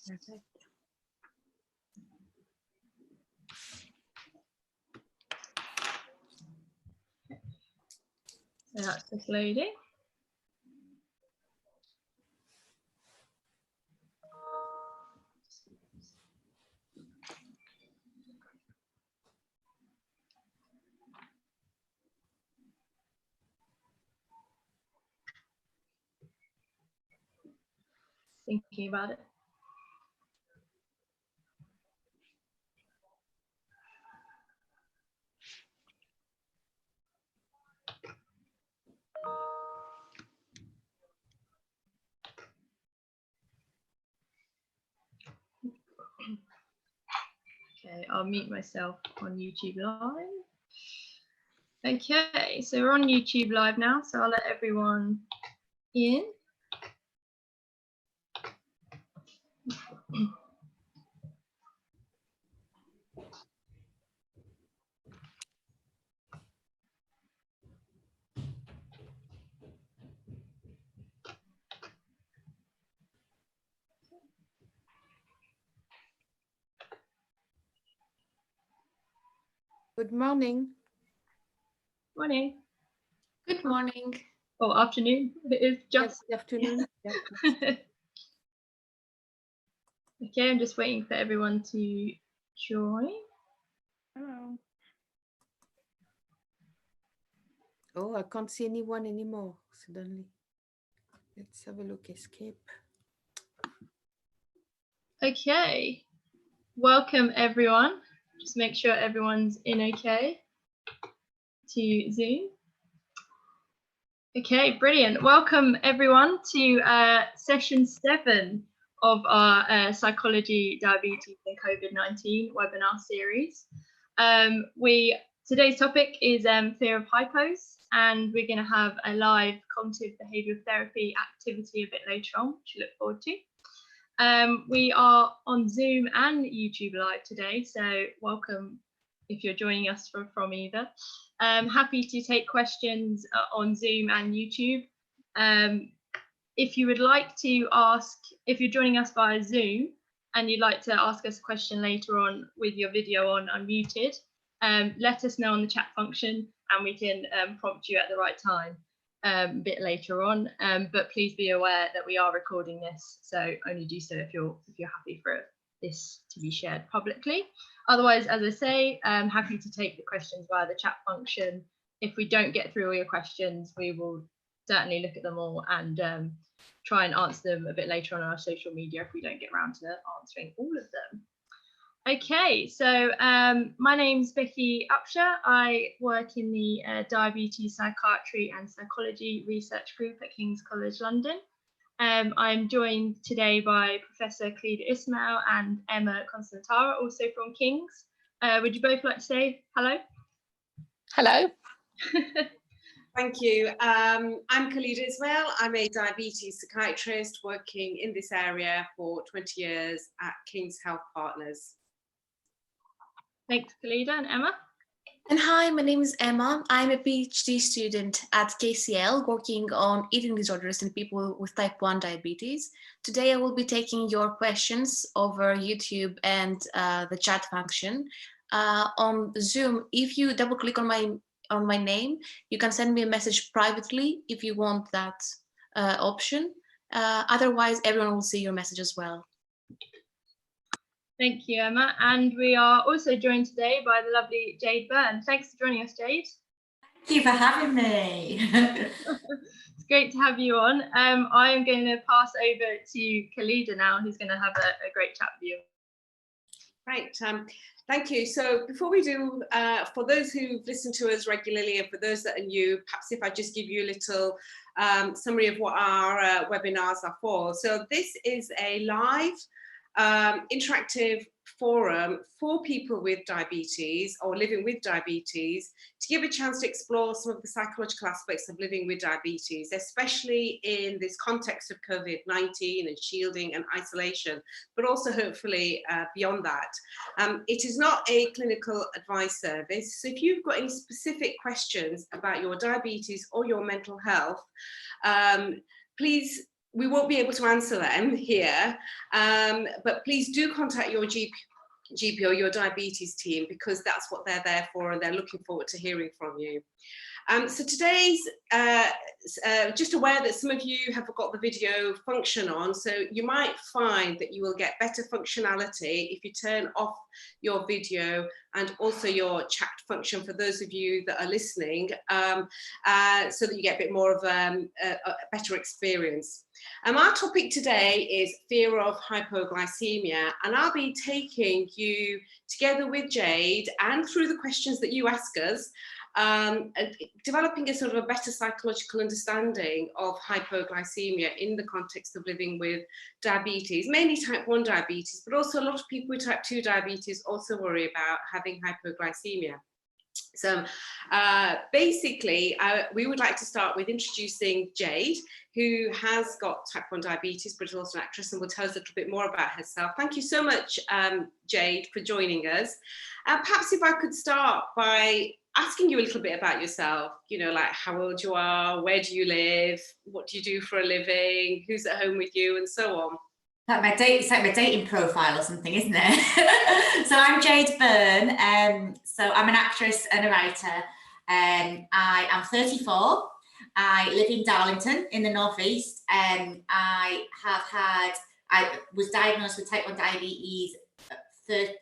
Perfect. So that's just loading. Thinking about it. Okay, I'll mute myself on YouTube Live. Okay, so we're on YouTube Live now, so I'll let everyone in. Good morning. Morning. Good morning. Or afternoon. It is just Good afternoon. Yeah. Okay, I'm just waiting for everyone to join. Hello. Oh, I can't see anyone anymore suddenly. Let's have a look. Escape. Okay, welcome everyone. Just make sure everyone's in okay to Zoom. Okay, brilliant. Welcome everyone to session 7 of our Psychology, Diabetes and COVID-19 webinar series. Today's topic is fear of hypos, and we're going to have a live cognitive behavioural therapy activity a bit later on, which we look forward to. We are on Zoom and YouTube Live today, so welcome if you're joining us from either. Happy to take questions on Zoom and YouTube. If you would like to ask, if you're joining us via Zoom and you'd like to ask us a question later on with your video on unmuted, let us know on the chat function and we can prompt you at the right time a bit later on. But please be aware that we are recording this, so only do so if you're happy for this to be shared publicly. Otherwise, as I say, I'm happy to take the questions via the chat function. If we don't get through all your questions, we will certainly look at them all and try and answer them a bit later on our social media if we don't get around to answering all of them. Okay, so my name's Rebecca Upsher. I work in the Diabetes Psychiatry and Psychology Research Group at King's College London. I'm joined today by Professor Khalida Ismail and Emma Konstantara, also from King's. Would you both like to say hello? Hello. Thank you. I'm Khalida Ismail. I'm a diabetes psychiatrist working in this area for 20 years at King's Health Partners. Thanks, Khalida. And Emma? And hi, my name is Emma. I'm a PhD student at KCL working on eating disorders in people with type 1 diabetes. Today I will be taking your questions over YouTube and the chat function. On Zoom, if you double click on my name, you can send me a message privately if you want that option. Otherwise, everyone will see your message as well. Thank you, Emma. And we are also joined today by the lovely Jade Byrne. Thanks for joining us, Jade. Thank you for having me. It's great to have you on. I am going to pass over to Khalida now, who's going to have a great chat with you. Right, thank you. So before we do, for those who've listened to us regularly and for those that are new, perhaps if I just give you a little summary of what our webinars are for. So this is a live interactive forum for people with diabetes or living with diabetes to give a chance to explore some of the psychological aspects of living with diabetes, especially in this context of COVID-19 and shielding and isolation, but also hopefully beyond that. It is not a clinical advice service, so if you've got any specific questions about your diabetes or your mental health, please we won't be able to answer them here, but please do contact your GP or your diabetes team, because that's what they're there for, and they're looking forward to hearing from you. So today's, just aware that some of you have got the video function on, so you might find that you will get better functionality if you turn off your video and also your chat function for those of you that are listening, so that you get a bit more of a better experience. Our topic today is fear of hypoglycemia, and I'll be taking you together with Jade and through the questions that you ask us, developing a sort of a better psychological understanding of hypoglycemia in the context of living with diabetes, mainly type 1 diabetes, but also a lot of people with type 2 diabetes also worry about having hypoglycemia. So basically, we would like to start with introducing Jade, who has got type 1 diabetes, but is also an actress and will tell us a little bit more about herself. Thank you so much, Jade, for joining us. Perhaps if I could start by asking you a little bit about yourself, you know, like how old you are, where do you live, what do you do for a living, who's at home with you, and so on. It's like my dating profile or something, isn't it? So I'm Jade Byrne. So I'm an actress and a writer. I am 34. I live in Darlington in the northeast. I was diagnosed with type 1 diabetes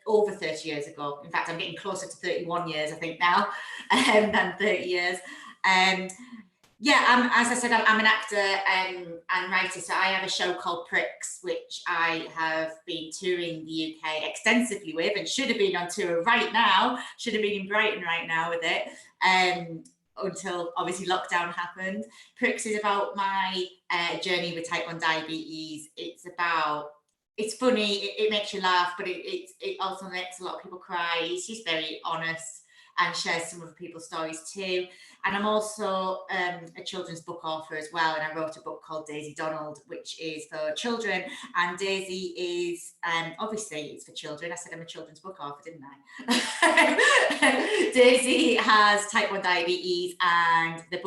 over 30 years ago. In fact, I'm getting closer to 31 years, I think, now, than 30 years. Yeah, as I said, I'm an actor and writer, so I have a show called Pricks, which I have been touring the UK extensively with, and should have been on tour right now, should have been in Brighton right now with it, until obviously lockdown happened. Pricks is about my journey with type 1 diabetes. It's funny, it makes you laugh, but it also makes a lot of people cry. It's just very honest and shares some of people's stories too. And I'm also a children's book author as well, and I wrote a book called Daisy Donald, which is for children, and Daisy is, obviously it's for children. I said I'm a children's book author, didn't I? Daisy has type 1 diabetes, and the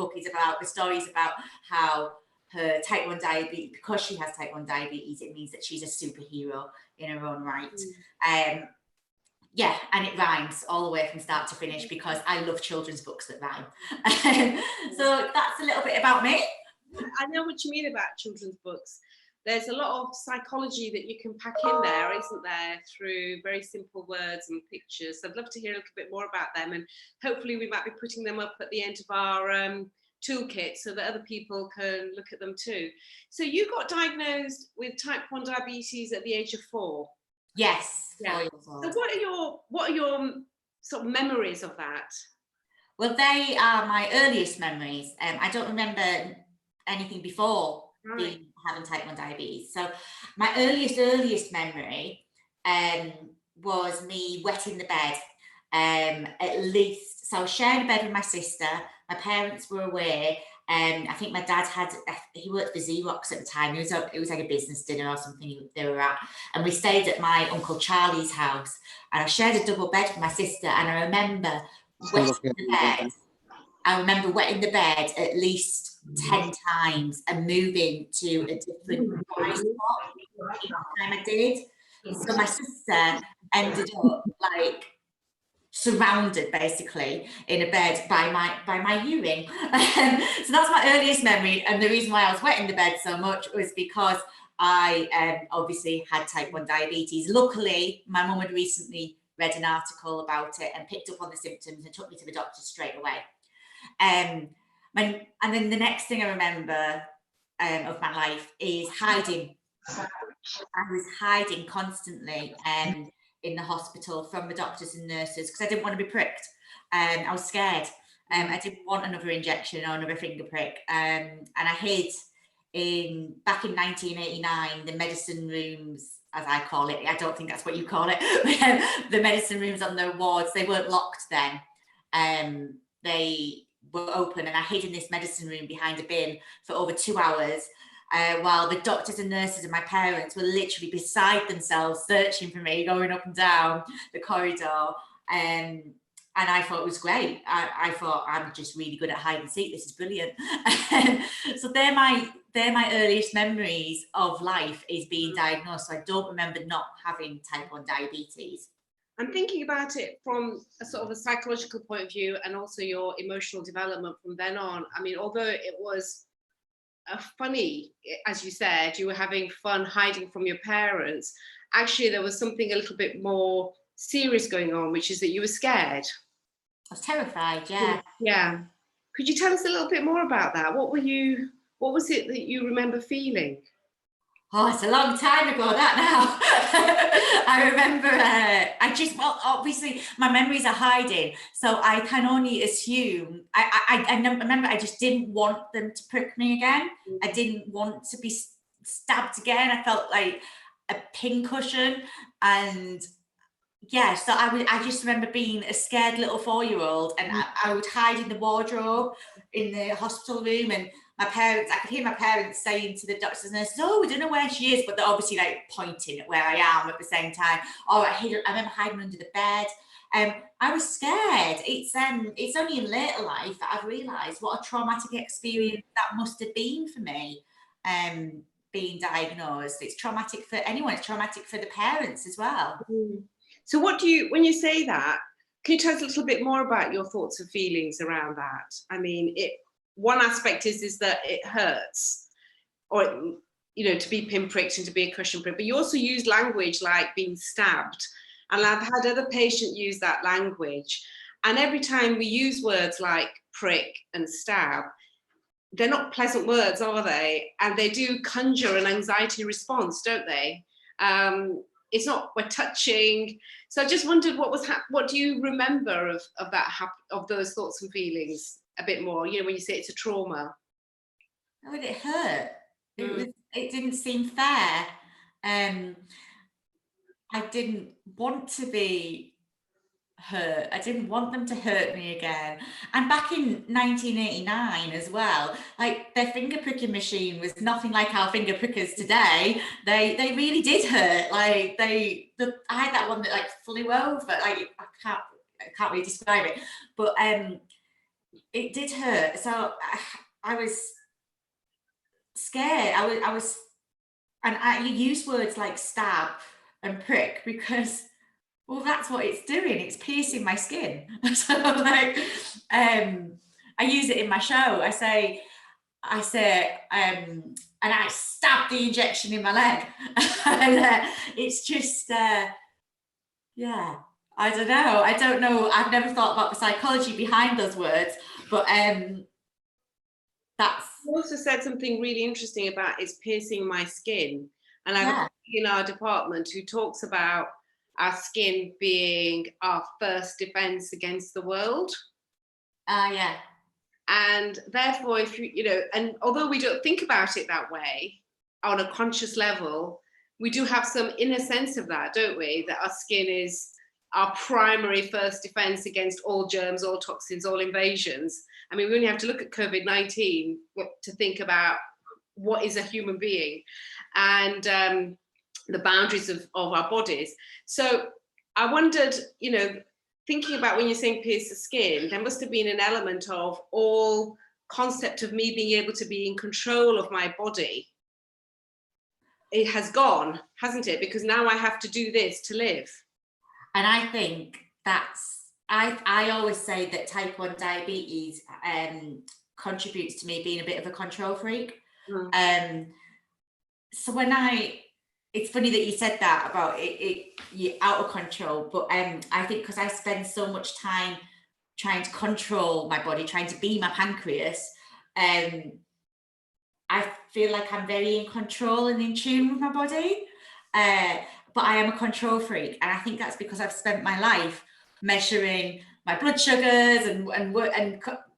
story is about how her type 1 diabetes, because she has type 1 diabetes, it means that she's a superhero in her own right. Yeah, and it rhymes all the way from start to finish, because I love children's books that rhyme. So that's a little bit about me. I know what you mean about children's books. There's a lot of psychology that you can pack in there, isn't there, through very simple words and pictures. So I'd love to hear a little bit more about them, and hopefully we might be putting them up at the end of our toolkit so that other people can look at them too. So you got diagnosed with type 1 diabetes at the age of 4. Yes. Yeah. 4 years old. So what are your sort of memories of that? Well, they are my earliest memories. I don't remember anything before having type 1 diabetes. So my earliest memory was me wetting the bed. At least, so I was sharing a bed with my sister. My parents were away. I think my dad he worked for Xerox at the time. It was like a business dinner or something they were at. And we stayed at my Uncle Charlie's house. And I shared a double bed with my sister. And I remember wetting the bed. I remember wetting the bed at least 10 times and moving to a different dry spot each time I did. So my sister ended up like surrounded basically in a bed by my urine. So that's my earliest memory, and the reason why I was wetting the bed so much was because I obviously had type 1 diabetes. Luckily, my mum had recently read an article about it and picked up on the symptoms and took me to the doctor straight away. And then the next thing I remember of my life is hiding. I was hiding constantly in the hospital from the doctors and nurses because I didn't want to be pricked. I was scared. I didn't want another injection or another finger prick. And I hid back in 1989, the medicine rooms, as I call it. I don't think that's what you call it. The medicine rooms on the wards, they weren't locked then. They were open, and I hid in this medicine room behind a bin for over 2 hours. While the doctors and nurses and my parents were literally beside themselves searching for me, going up and down the corridor. And I thought it was great. I thought, I'm just really good at hide and seek. This is brilliant. So they're they're my earliest memories of life, is being diagnosed. So I don't remember not having type 1 diabetes. I'm thinking about it from a sort of a psychological point of view, and also your emotional development from then on. I mean, although it was funny, as you said, you were having fun hiding from your parents, actually there was something a little bit more serious going on, which is that you were scared. I was terrified, yeah. Yeah. Could you tell us a little bit more about that? What was it that you remember feeling? Oh, it's a long time ago, that now. I remember, well, obviously my memories are hiding, so I can only assume, I remember I just didn't want them to prick me again. I didn't want to be stabbed again. I felt like a pincushion, and yeah, so I just remember being a scared little 4-year-old, and I would hide in the wardrobe in the hospital room, and my parents, I could hear my parents saying to the doctors and nurses, "Oh, we don't know where she is," but they're obviously like pointing at where I am at the same time. Oh, I remember hiding under the bed. I was scared. It's only in later life that I've realised what a traumatic experience that must have been for me. Being diagnosed, it's traumatic for anyone. It's traumatic for the parents as well. So what do you, when you say that, can you tell us a little bit more about your thoughts and feelings around that? I mean, one aspect is that it hurts, or, you know, to be pinpricked and to be a cushion prick, but you also use language like being stabbed. And I've had other patients use that language. And every time we use words like prick and stab, they're not pleasant words, are they? And they do conjure an anxiety response, don't they? It's not, we're touching. So I just wondered what do you remember of that, of those thoughts and feelings a bit more, you know, when you say it's a trauma? Oh, it hurt. It didn't seem fair. I didn't want to be hurt. I didn't want them to hurt me again. And back in 1989 as well, like their finger pricking machine was nothing like our finger prickers today. They really did hurt. Like I had that one that like fully wove, but like I can't really describe it. But it did hurt. So I was scared. I was, and I use words like stab and prick because, well, that's what it's doing. It's piercing my skin. So like, I use it in my show. I say, and I stab the injection in my leg. And it's just, yeah, I don't know. I've never thought about the psychology behind those words, but that's. You also said something really interesting about it's piercing my skin. And I have a colleague in our department who talks about our skin being our first defense against the world. Yeah. And therefore, if you know, and although we don't think about it that way on a conscious level, we do have some inner sense of that, don't we? That our skin is our primary first defense against all germs, all toxins, all invasions. I mean, we only have to look at COVID-19 to think about what is a human being and the boundaries of our bodies. So I wondered, you know, thinking about when you're saying pierce the skin, there must have been an element of all concept of me being able to be in control of my body. It has gone, hasn't it? Because now I have to do this to live. And I think that's, I always say that type 1 diabetes contributes to me being a bit of a control freak. So when it's funny that you said that about you're out of control, but I think because I spend so much time trying to control my body, trying to be my pancreas, I feel like I'm very in control and in tune with my body. But I am a control freak, and I think that's because I've spent my life measuring my blood sugars and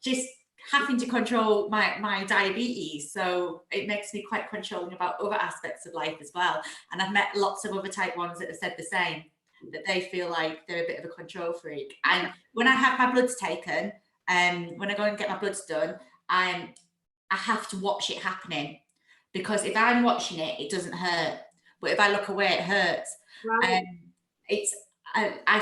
just having to control my diabetes. So it makes me quite controlling about other aspects of life as well. And I've met lots of other type 1s that have said the same, that they feel like they're a bit of a control freak. And when I have my bloods taken, when I go and get my bloods done, I have to watch it happening, because if I'm watching it, it doesn't hurt. But if I look away, it hurts. Right. I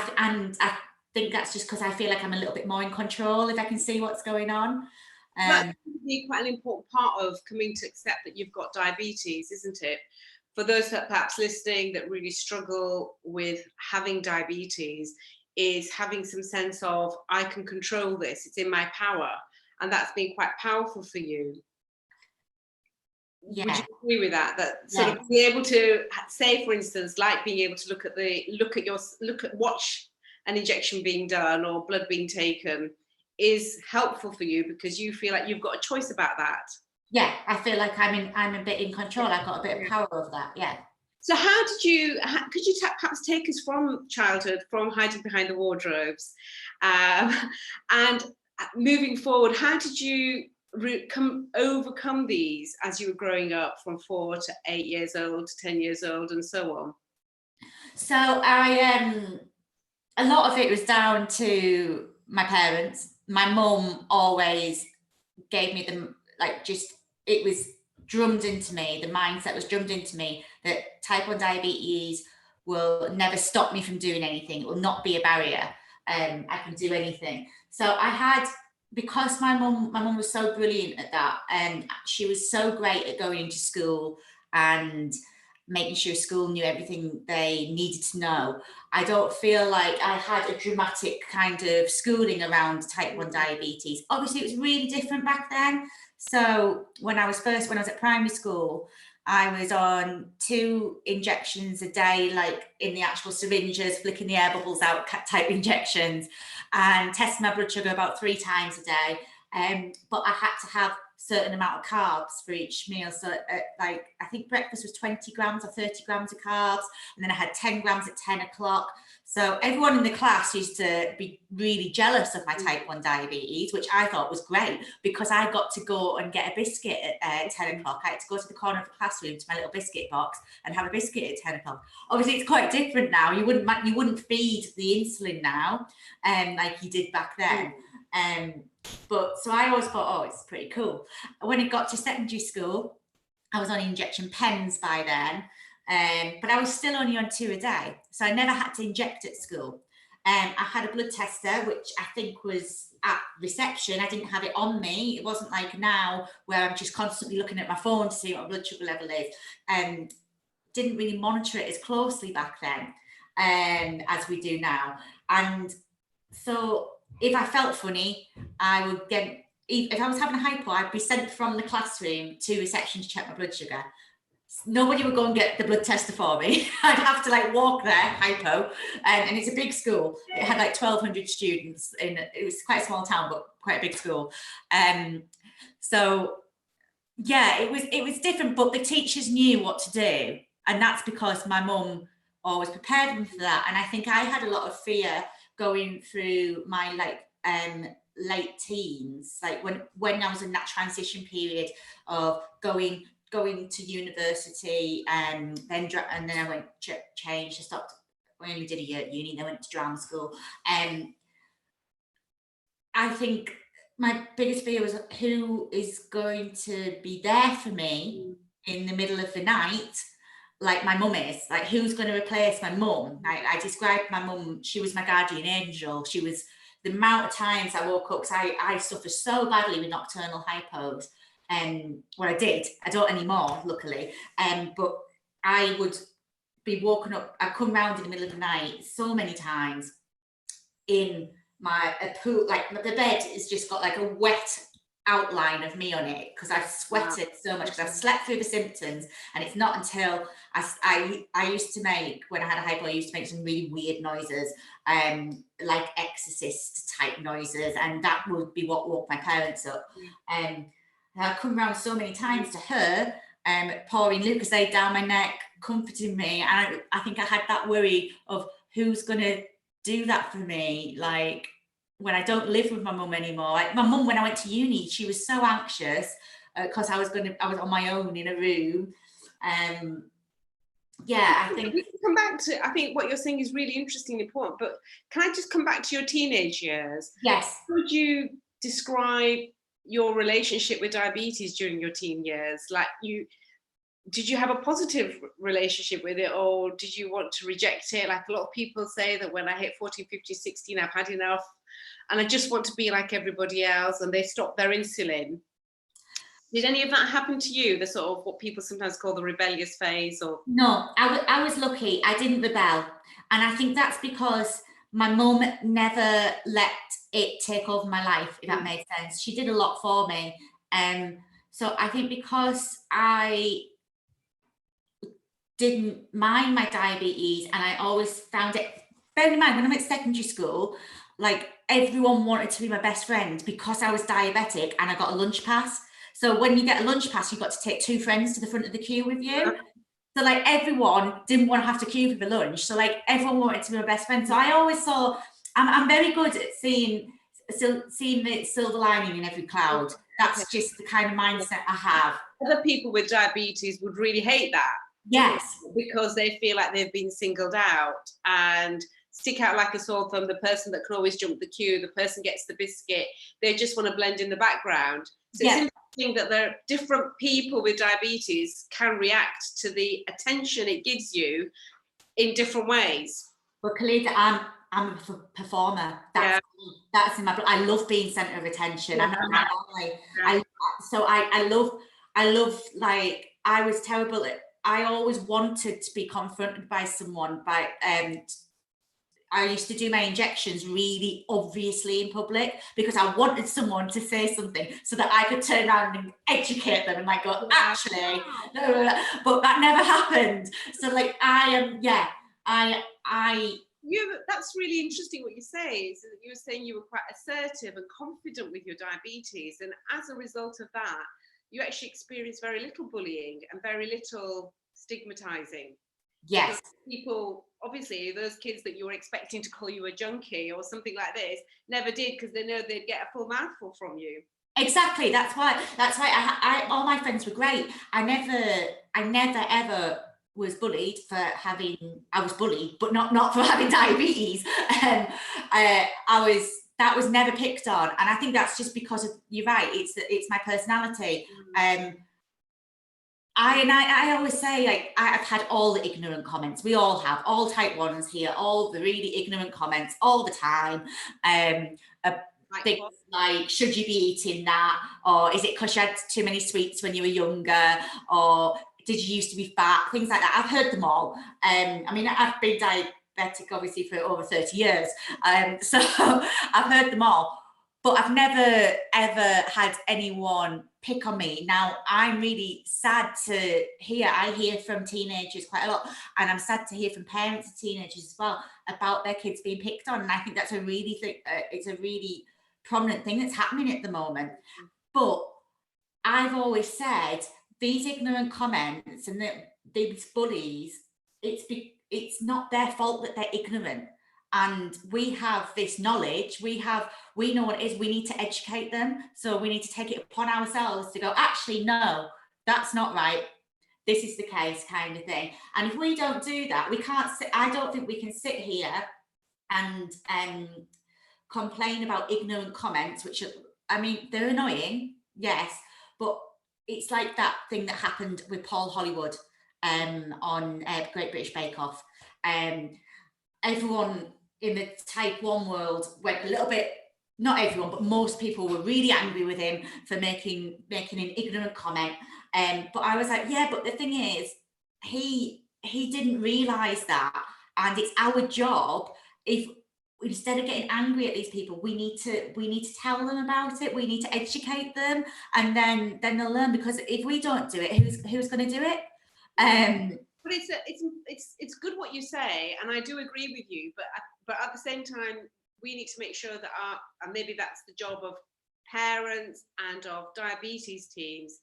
think that's just because I feel like I'm a little bit more in control if I can see what's going on. That's really quite an important part of coming to accept that you've got diabetes, isn't it? For those that perhaps listening that really struggle with having diabetes, is having some sense of, I can control this, it's in my power. And that's been quite powerful for you. Yeah. Would you agree with that? That sort of be able to say, for instance, like being able to watch an injection being done or blood being taken is helpful for you because you feel like you've got a choice about that. Yeah, I feel like I'm a bit in control. I've got a bit of power over that. Yeah. So could you perhaps take us from childhood, from hiding behind the wardrobes, and moving forward, how did you overcome these as you were growing up from 4 to 8 years old to 10 years old and so on? So a lot of it was down to my parents. My mum always gave me it was drummed into me, the mindset was drummed into me that type 1 diabetes will never stop me from doing anything. It will not be a barrier. I can do anything. So because my mum was so brilliant at that, and she was so great at going into school and making sure school knew everything they needed to know. I don't feel like I had a dramatic kind of schooling around type 1 diabetes. Obviously, it was really different back then. So when I was at primary school, I was on 2 injections a day, like in the actual syringes, flicking the air bubbles out type injections, and testing my blood sugar about 3 times a day. But I had to have certain amount of carbs for each meal. So I think breakfast was 20 grams or 30 grams of carbs. And then I had 10 grams at 10 o'clock. So everyone in the class used to be really jealous of my type 1 diabetes, which I thought was great because I got to go and get a biscuit at 10 o'clock. I had to go to the corner of the classroom to my little biscuit box and have a biscuit at 10 o'clock. Obviously, it's quite different now. You wouldn't feed the insulin now like you did back then. But so I always thought, oh, it's pretty cool. When it got to secondary school, I was on injection pens by then, but I was still only on 2 a day. So I never had to inject at school. I had a blood tester, which I think was at reception. I didn't have it on me. It wasn't like now where I'm just constantly looking at my phone to see what my blood sugar level is. Didn't really monitor it as closely back then as we do now. And so if I felt funny, I would if I was having a hypo, I'd be sent from the classroom to reception to check my blood sugar. Nobody would go and get the blood tester for me. I'd have to walk there, hypo, and it's a big school. It had 1,200 students. It was quite a small town, but quite a big school. So yeah, it was different, but the teachers knew what to do, and that's because my mum always prepared them for that. And I think I had a lot of fear going through my late teens, when I was in that transition period of going to university, and then I went changed. I stopped. I only did a year at uni. Then went to drama school. I think my biggest fear was who is going to be there for me in the middle of the night, like my mum is. Who's going to replace my mum? I described my mum. She was my guardian angel. She was the amount of times I woke up, because I suffer so badly with nocturnal hypos. Well, I did. I don't anymore, luckily. But I would be woken up. I'd come round in the middle of the night so many times in a pool. The bed has just got a wet outline of me on it because I've sweated so much, because I've slept through the symptoms. And it's not until I used to make, when I had a hypo, I used to make some really weird noises, like exorcist type noises, and that would be what woke my parents up. I've come round so many times to her, pouring Lucozade down my neck, comforting me, and I think I had that worry of who's going to do that for me, when I don't live with my mum anymore. My mum, when I went to uni, she was so anxious because I was on my own in a room. I think we can come back to, I think what you're saying is really interesting and important, but can I just come back to your teenage years? Yes. Could you describe your relationship with diabetes during your teen years? Did you have a positive relationship with it, or did you want to reject it? A lot of people say that when I hit 14, 15, 16, I've had enough. and I just want to be like everybody else, and they stop their insulin. Did any of that happen to you? The sort of what people sometimes call the rebellious phase? Or no, I was lucky. I didn't rebel, and I think that's because my mum never let it take over my life, if that makes sense. She did a lot for me. So I think because I didn't mind my diabetes, and I always found it, bearing in mind when I'm at secondary school, like everyone wanted to be my best friend because I was diabetic and I got a lunch pass. So when you get a lunch pass, you've got to take 2 friends to the front of the queue with you. So like everyone didn't want to have to queue for lunch. So like everyone wanted to be my best friend. So I always saw, I'm very good at seeing the silver lining in every cloud. That's just the kind of mindset I have. Other people with diabetes would really hate that. Yes. Because they feel like they've been singled out and stick out like a sore thumb, the person that can always jump the queue, the person gets the biscuit, they just want to blend in the background. So it's interesting that there are different people with diabetes can react to the attention it gives you in different ways. But Khalida, I'm a performer. That's in my blood. I love being centre of attention. I'm not gonna lie. I love like, I was terrible at, I always wanted to be confronted by someone. I used to do my injections really obviously in public because I wanted someone to say something so that I could turn around and educate them and like go, actually, no. But that never happened. So like that's really interesting what you say, is that you were saying you were quite assertive and confident with your diabetes, and as a result of that you actually experienced very little bullying and very little stigmatizing. Yes. Because people, obviously those kids that you were expecting to call you a junkie or something like this never did, because they know they'd get a full mouthful from you. Exactly. That's why I all my friends were great. I never ever was bullied for having, I was bullied, but not for having diabetes. That was never picked on, and I think that's just because of, you're right, it's my personality. I always say, like, I've had all the ignorant comments. We all have, all type 1s here, all the really ignorant comments all the time. Things like, should you be eating that? Or is it because you had too many sweets when you were younger? Or did you used to be fat? Things like that. I've heard them all. I mean, I've been diabetic obviously for over 30 years. So I've heard them all. But I've never, ever had anyone pick on me. Now, I'm really sad to hear, I hear from teenagers quite a lot, and I'm sad to hear from parents of teenagers as well about their kids being picked on. And I think that's a really, it's a really prominent thing that's happening at the moment. But I've always said, these ignorant comments and these bullies, it's not their fault that they're ignorant. And we have this knowledge, we know what it is, we need to educate them. So we need to take it upon ourselves to go, actually, no, that's not right. This is the case, kind of thing. And if we don't do that, we can't sit, I don't think we can sit here and complain about ignorant comments, which are, I mean, they're annoying, yes, but it's like that thing that happened with Paul Hollywood on Great British Bake Off. Everyone in the type 1 world went a little bit, not everyone, but most people were really angry with him for making an ignorant comment. But I was like, yeah, but the thing is, he didn't realise that. And it's our job, if instead of getting angry at these people, we need to tell them about it, we need to educate them, and then they'll learn, because if we don't do it, who's going to do it? But it's good what you say, and I do agree with you. But at the same time, we need to make sure that and maybe that's the job of parents and of diabetes teams,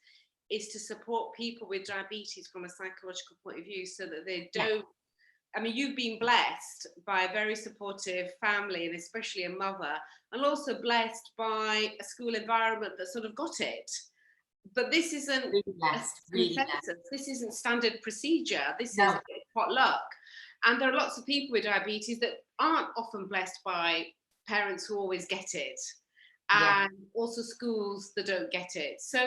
is to support people with diabetes from a psychological point of view, so that they don't. I mean, you've been blessed by a very supportive family, and especially a mother, and also blessed by a school environment that sort of got it. But this isn't consensus. This isn't standard procedure. This is potluck. And there are lots of people with diabetes that aren't often blessed by parents who always get it, and also schools that don't get it. So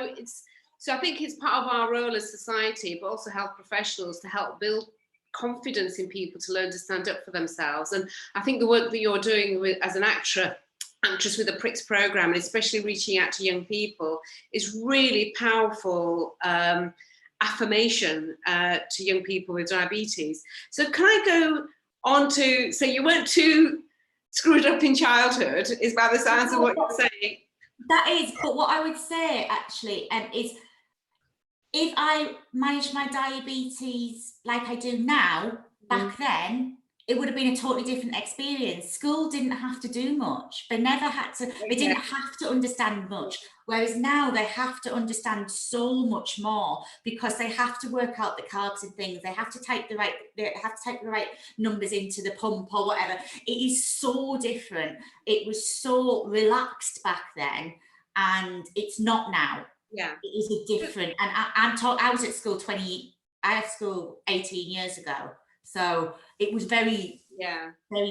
I think it's part of our role as society, but also health professionals, to help build confidence in people to learn to stand up for themselves. And I think the work that you're doing as an actor Anxious with the Pricks program, and especially reaching out to young people, is really powerful affirmation to young people with diabetes. So can I go on to, so you weren't too screwed up in childhood, is by the sounds of what you're saying. That is, but what I would say actually is, if I managed my diabetes like I do now, back then, it would have been a totally different experience. School didn't have to do much. They never had to, they didn't have to understand much. Whereas now they have to understand so much more, because they have to work out the carbs and things. They have to take the right numbers into the pump or whatever. It is so different. It was so relaxed back then, and it's not now. Yeah, it is a different. And I was at school I left school 18 years ago, so it was very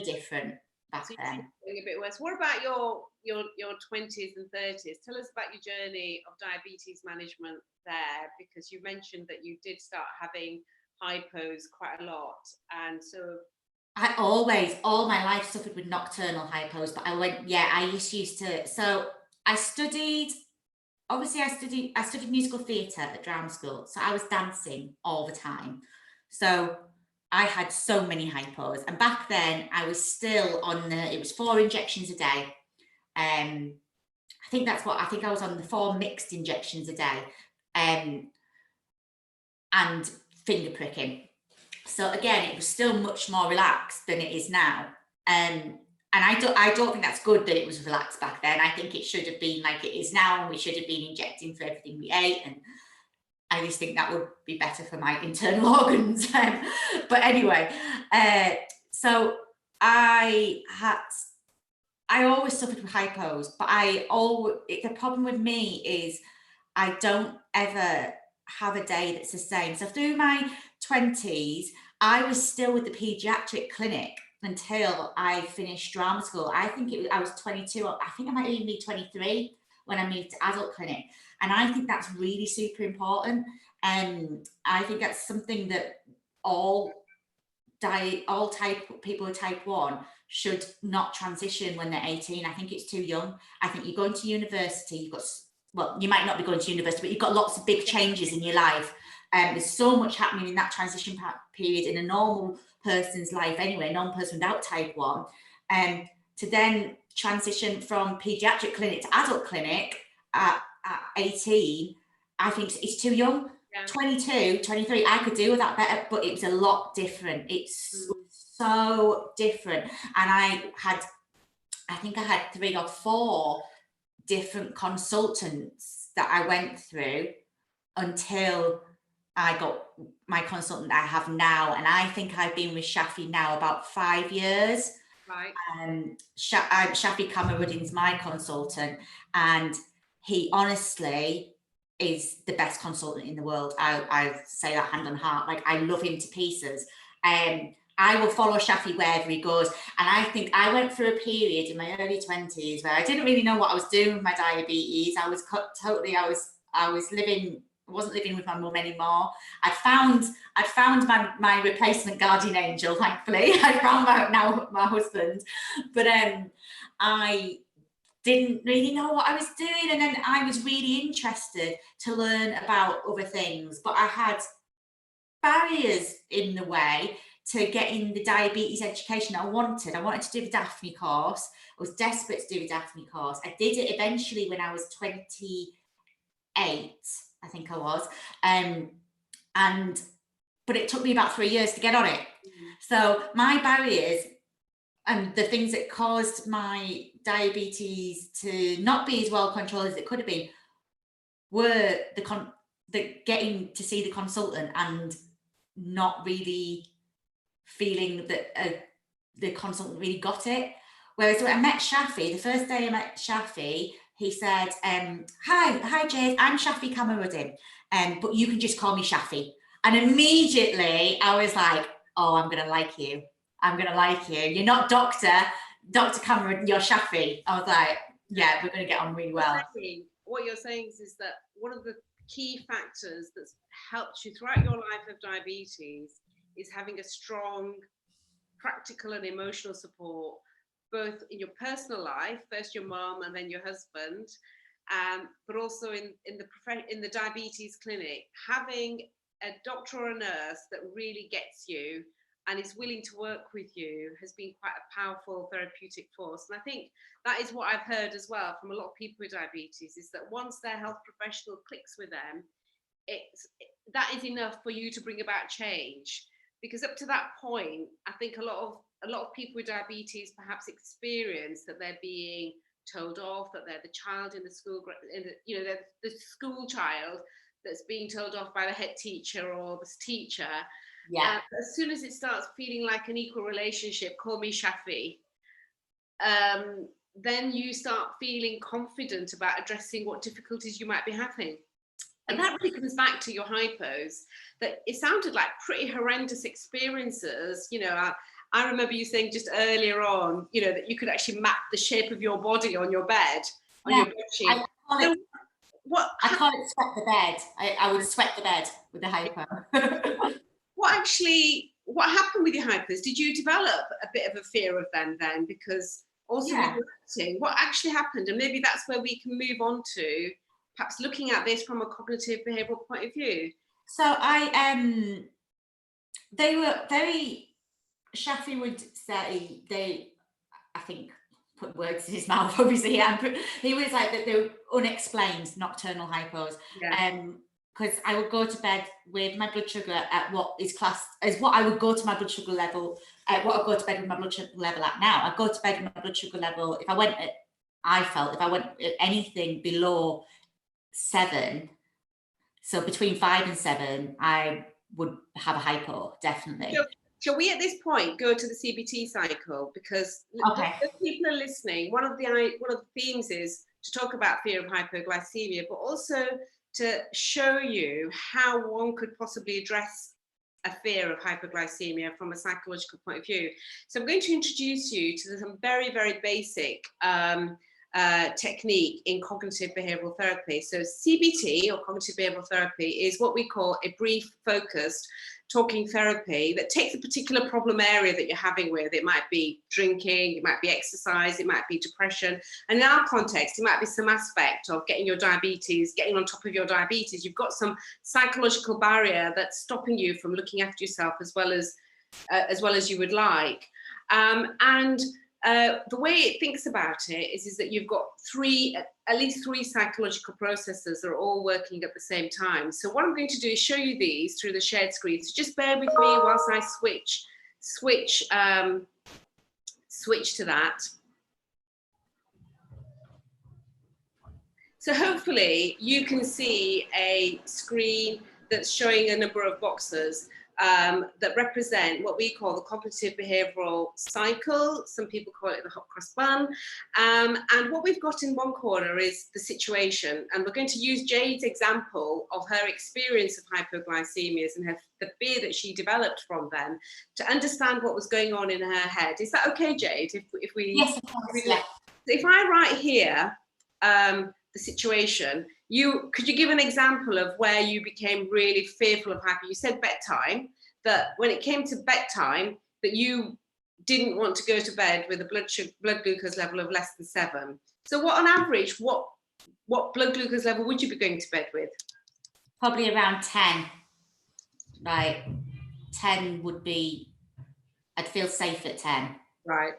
different back then. A bit worse. What about your 20s and 30s? Tell us about your journey of diabetes management there, because you mentioned that you did start having hypos quite a lot, and so I always, all my life, suffered with nocturnal hypos, but I used to, so I studied musical theatre at drama school, so I was dancing all the time. So I had so many hypos, and back then I was still on it was 4 injections a day. I think I was on the 4 mixed injections a day, and finger pricking. So again, it was still much more relaxed than it is now. And I don't think that's good that it was relaxed back then. I think it should have been like it is now, and we should have been injecting for everything we ate. And I just think that would be better for my internal organs. But anyway, so I always suffered with hypos, but the problem with me is I don't ever have a day that's the same. So through my 20s, I was still with the paediatric clinic until I finished drama school. I was 22. I think I might even be 23 when I moved to adult clinic. And I think that's really super important. And I think that's something that all people with type 1 should not transition when they're 18. I think it's too young. I think you're going to university, you might not be going to university, but you've got lots of big changes in your life. There's so much happening in that transition period in a normal person's life anyway, non-person without type 1. To then transition from paediatric clinic to adult clinic at 18, I think it's too young. 22, 23, I could deal with that better, but it was a lot different. It's so different. And I think I had 3 or 4 different consultants that I went through until I got my consultant I have now. And I think I've been with Shafi now about 5 years. Right. Shafi Kamarudin's my consultant, and he honestly is the best consultant in the world. I say that hand on heart. Like, I love him to pieces. I will follow Shafi wherever he goes. And I think I went through a period in my early 20s where I didn't really know what I was doing with my diabetes. I wasn't living with my mum anymore. I'd found my replacement guardian angel, thankfully. I found my husband. But I didn't really know what I was doing. And then I was really interested to learn about other things. But I had barriers in the way to getting the diabetes education I wanted. I wanted to do the Daphne course. I was desperate to do the Daphne course. I did it eventually when I was 28, I think I was. But it took me about 3 years to get on it. So my barriers and the things that caused my diabetes to not be as well controlled as it could have been were the getting to see the consultant and not really feeling that the consultant really got it. Whereas when I met Shafi, the first day I met Shafi, he said, hi Jade, I'm Shafi Kamarudin, but you can just call me Shafi. And immediately I was like, oh, I'm gonna like you. You're not Dr. Kamarudin, you're Shafi. I was like, yeah, we're gonna get on really well. What you're saying is that one of the key factors that's helped you throughout your life of diabetes is having a strong practical and emotional support both in your personal life, first your mom and then your husband, but also in the diabetes clinic, having a doctor or a nurse that really gets you and is willing to work with you has been quite a powerful therapeutic force. And I think that is what I've heard as well from a lot of people with diabetes, is that once their health professional clicks with them, that is enough for you to bring about change. Because up to that point, I think a lot of people with diabetes perhaps experience that they're being told off, that they're the child in the school, they're the school child that's being told off by the head teacher or the teacher. Yeah. As soon as it starts feeling like an equal relationship, call me Shafi, then you start feeling confident about addressing what difficulties you might be having. And that really comes back to your hypos, that it sounded like pretty horrendous experiences. I remember you saying just earlier on, that you could actually map the shape of your body on your bed, on your bed sheet. I call it sweat the bed. I would sweat the bed with the hypo. What happened with your hypos? Did you develop a bit of a fear of them then? Because also with your acting, what actually happened? And maybe that's where we can move on to perhaps looking at this from a cognitive behavioural point of view. So they were very, Shafi would say, I think, put words in his mouth, obviously, he was like that they were unexplained nocturnal hypos. Because I would go to bed with my blood sugar at what is classed as what I would go to my blood sugar level, what I go to bed with my blood sugar level at now. I go to bed with my blood sugar level, if I went at anything below 7, so between 5 and 7, I would have a hypo, definitely. Shall we at this point go to the CBT cycle? Because if people are listening, one of the themes is to talk about fear of hypoglycemia, but also to show you how one could possibly address a fear of hypoglycemia from a psychological point of view. So I'm going to introduce you to some very, very basic technique in cognitive behavioral therapy. So CBT, or cognitive behavioral therapy, is what we call a brief, focused talking therapy that takes a particular problem area that you're having with. It might be drinking, it might be exercise, it might be depression. And in our context, it might be some aspect of getting on top of your diabetes. You've got some psychological barrier that's stopping you from looking after yourself as well as you would like. The way it thinks about it is that you've got at least three psychological processes that are all working at the same time. So what I'm going to do is show you these through the shared screen. So just bear with me whilst I switch to that. So hopefully you can see a screen that's showing a number of boxes that represent what we call the cognitive behavioral cycle. Some people call it the hot cross bun. And what we've got in one corner is the situation. And we're going to use Jade's example of her experience of hypoglycemias and the fear that she developed from them to understand what was going on in her head. Is that okay, Jade? Yes, of course, yeah. If I write here the situation, could you give an example of where you became really fearful of hypo? You said bedtime, that when it came to bedtime, that you didn't want to go to bed with a blood glucose level of less than 7. So what, on average, what blood glucose level would you be going to bed with? Probably around 10. Like 10 would be, I'd feel safe at 10. Right.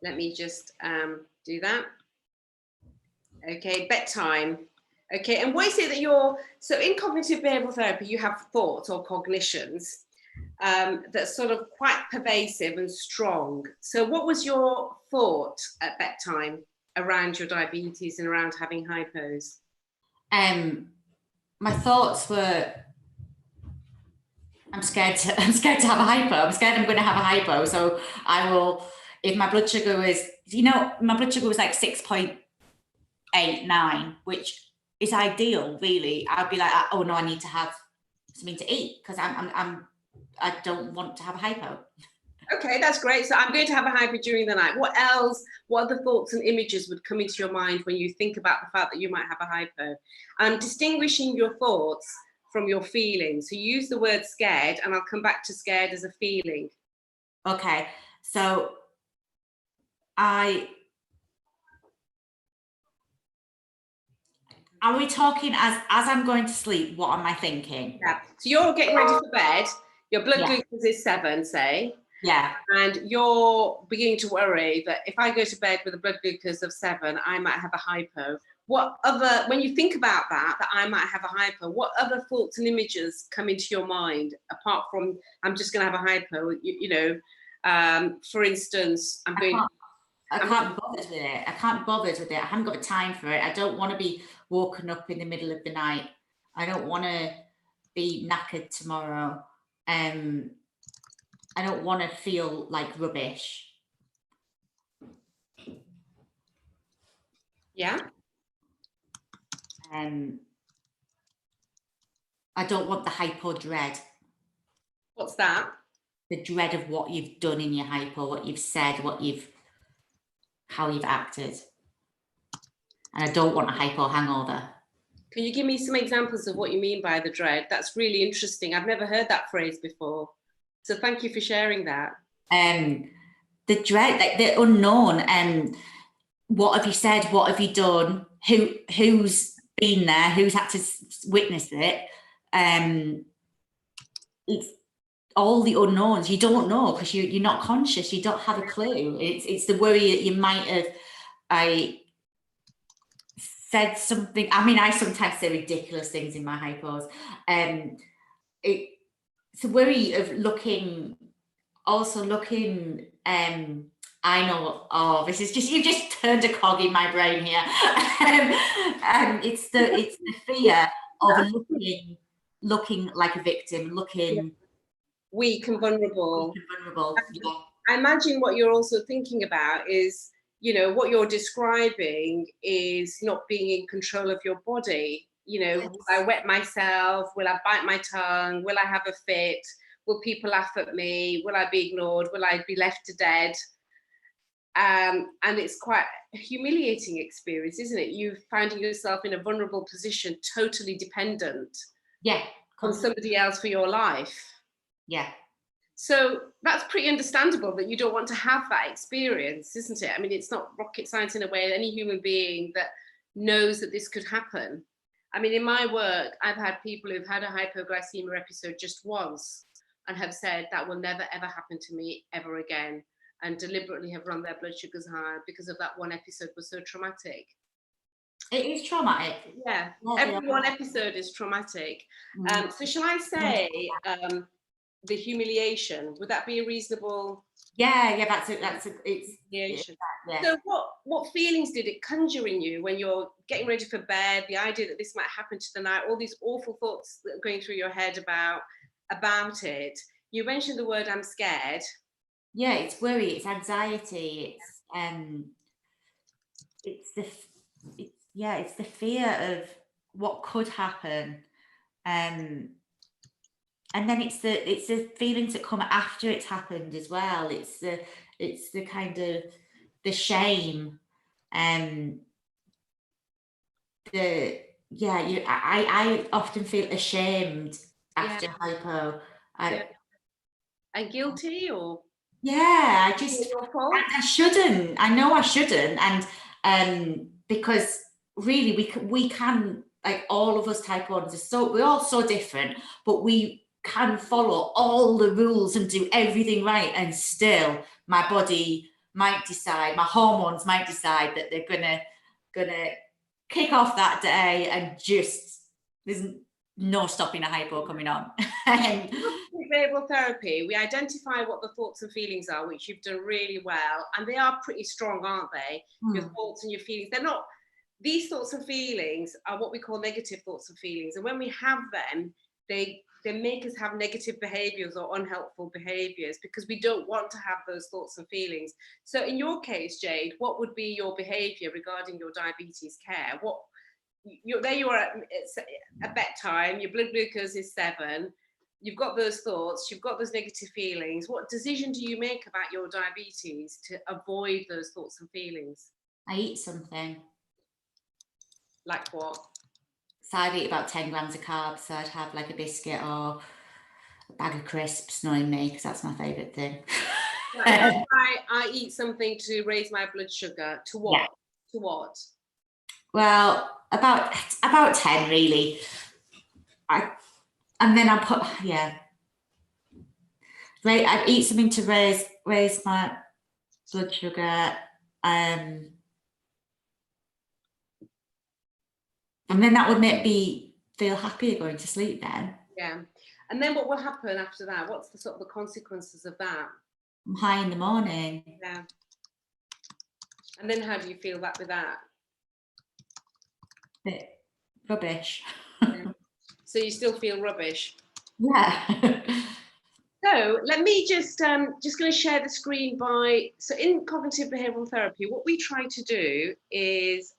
Let me just do that. Okay, bedtime. Okay, and what is it that so in cognitive behavioral therapy, you have thoughts or cognitions that's sort of quite pervasive and strong. So what was your thought at bedtime around your diabetes and around having hypos? My thoughts were, I'm scared to have a hypo. I'm scared I'm going to have a hypo. So I will, if my blood sugar was, my blood sugar was like 6.8, 9, which is ideal, really. I'd be like, oh no, I need to have something to eat because I don't want to have a hypo. Okay, that's great. So I'm going to have a hypo during the night. What else? What other thoughts and images would come into your mind when you think about the fact that you might have a hypo? And distinguishing your thoughts from your feelings. So you use the word scared, and I'll come back to scared as a feeling. Okay, so Are we talking as I'm going to sleep? What am I thinking? Yeah. So you're getting ready for bed. Your blood Yeah. glucose is 7, say. Yeah. And you're beginning to worry that if I go to bed with a blood glucose of 7, I might have a hypo. What other, when you think about that I might have a hypo, what other thoughts and images come into your mind apart from I'm just going to have a hypo? For instance, I can't be bothered with it. I can't be bothered with it. I haven't got the time for it. I don't want to be woken up in the middle of the night. I don't want to be knackered tomorrow. I don't want to feel like rubbish. Yeah. I don't want the hypo dread. What's that? The dread of what you've done in your hypo, what you've said, how you've acted. And I don't want a hypo hangover. Can you give me some examples of what you mean by the dread? That's really interesting. I've never heard that phrase before. So thank you for sharing that. The dread, like the unknown. What have you said? What have you done? Who's been there? Who's had to witness it? It's all the unknowns. You don't know because you're not conscious. You don't have a clue. It's the worry that you might have. Said something. I mean, I sometimes say ridiculous things in my hypos. It's a worry of looking. I know. Oh, this is just, you just turned a cog in my brain here. It's the fear of looking like a victim, looking weak and vulnerable. Yeah. I imagine what you're also thinking about is, what you're describing is not being in control of your body. Yes. Will I wet myself? Will I bite my tongue? Will I have a fit? Will people laugh at me? Will I be ignored? Will I be left to dead? And it's quite a humiliating experience, isn't it? You finding yourself in a vulnerable position, totally dependent on somebody else for your life. Yeah. So that's pretty understandable that you don't want to have that experience, isn't it? I mean, it's not rocket science in a way. Any human being that knows that this could happen. I mean, in my work, I've had people who've had a hypoglycemia episode just once and have said that will never, ever happen to me ever again, and deliberately have run their blood sugars high because of that one episode was so traumatic. It is traumatic. Yeah, every one episode is traumatic. So shall I say the humiliation? Would that be a reasonable? Yeah, that's it's humiliation. Yeah. So what feelings did it conjure in you when you're getting ready for bed? The idea that this might happen to the night, all these awful thoughts that are going through your head about it. You mentioned the word "I'm scared." Yeah, it's worry, it's anxiety, it's the fear of what could happen, and then it's the feelings that come after it's happened as well. It's the kind of the shame, I often feel ashamed after hypo. And guilty, or I shouldn't. I know I shouldn't, and because really we can, like, all of us type 1s we're all so different, but we can follow all the rules and do everything right, and still my body might decide, my hormones might decide that they're gonna kick off that day, and just there's no stopping a hypo coming on. Behavioral therapy, we identify what the thoughts and feelings are, which you've done really well, and they are pretty strong, aren't they? Your thoughts and your feelings, they're not, these thoughts and feelings are what we call negative thoughts and feelings, and when we have them, they make us have negative behaviors or unhelpful behaviors because we don't want to have those thoughts and feelings. So in your case, Jade, what would be your behavior regarding your diabetes care? There you are at bedtime, your blood glucose is 7, you've got those thoughts, you've got those negative feelings. What decision do you make about your diabetes to avoid those thoughts and feelings? I eat something. Like what? So I'd eat about 10 grams of carbs. So I'd have like a biscuit or a bag of crisps, knowing me, because that's my favourite thing. I eat something to raise my blood sugar. To what? Yeah. To what? Well, about 10 really. And then I put, yeah. I'd eat something to raise my blood sugar. And then that would make me feel happier going to sleep then. Yeah. And then what will happen after that? What's the sort of the consequences of that? I'm high in the morning. Yeah. And then how do you feel with that? Bit rubbish. Yeah. So you still feel rubbish? Yeah. So let me just going to share the screen so in cognitive behavioral therapy, what we try to do is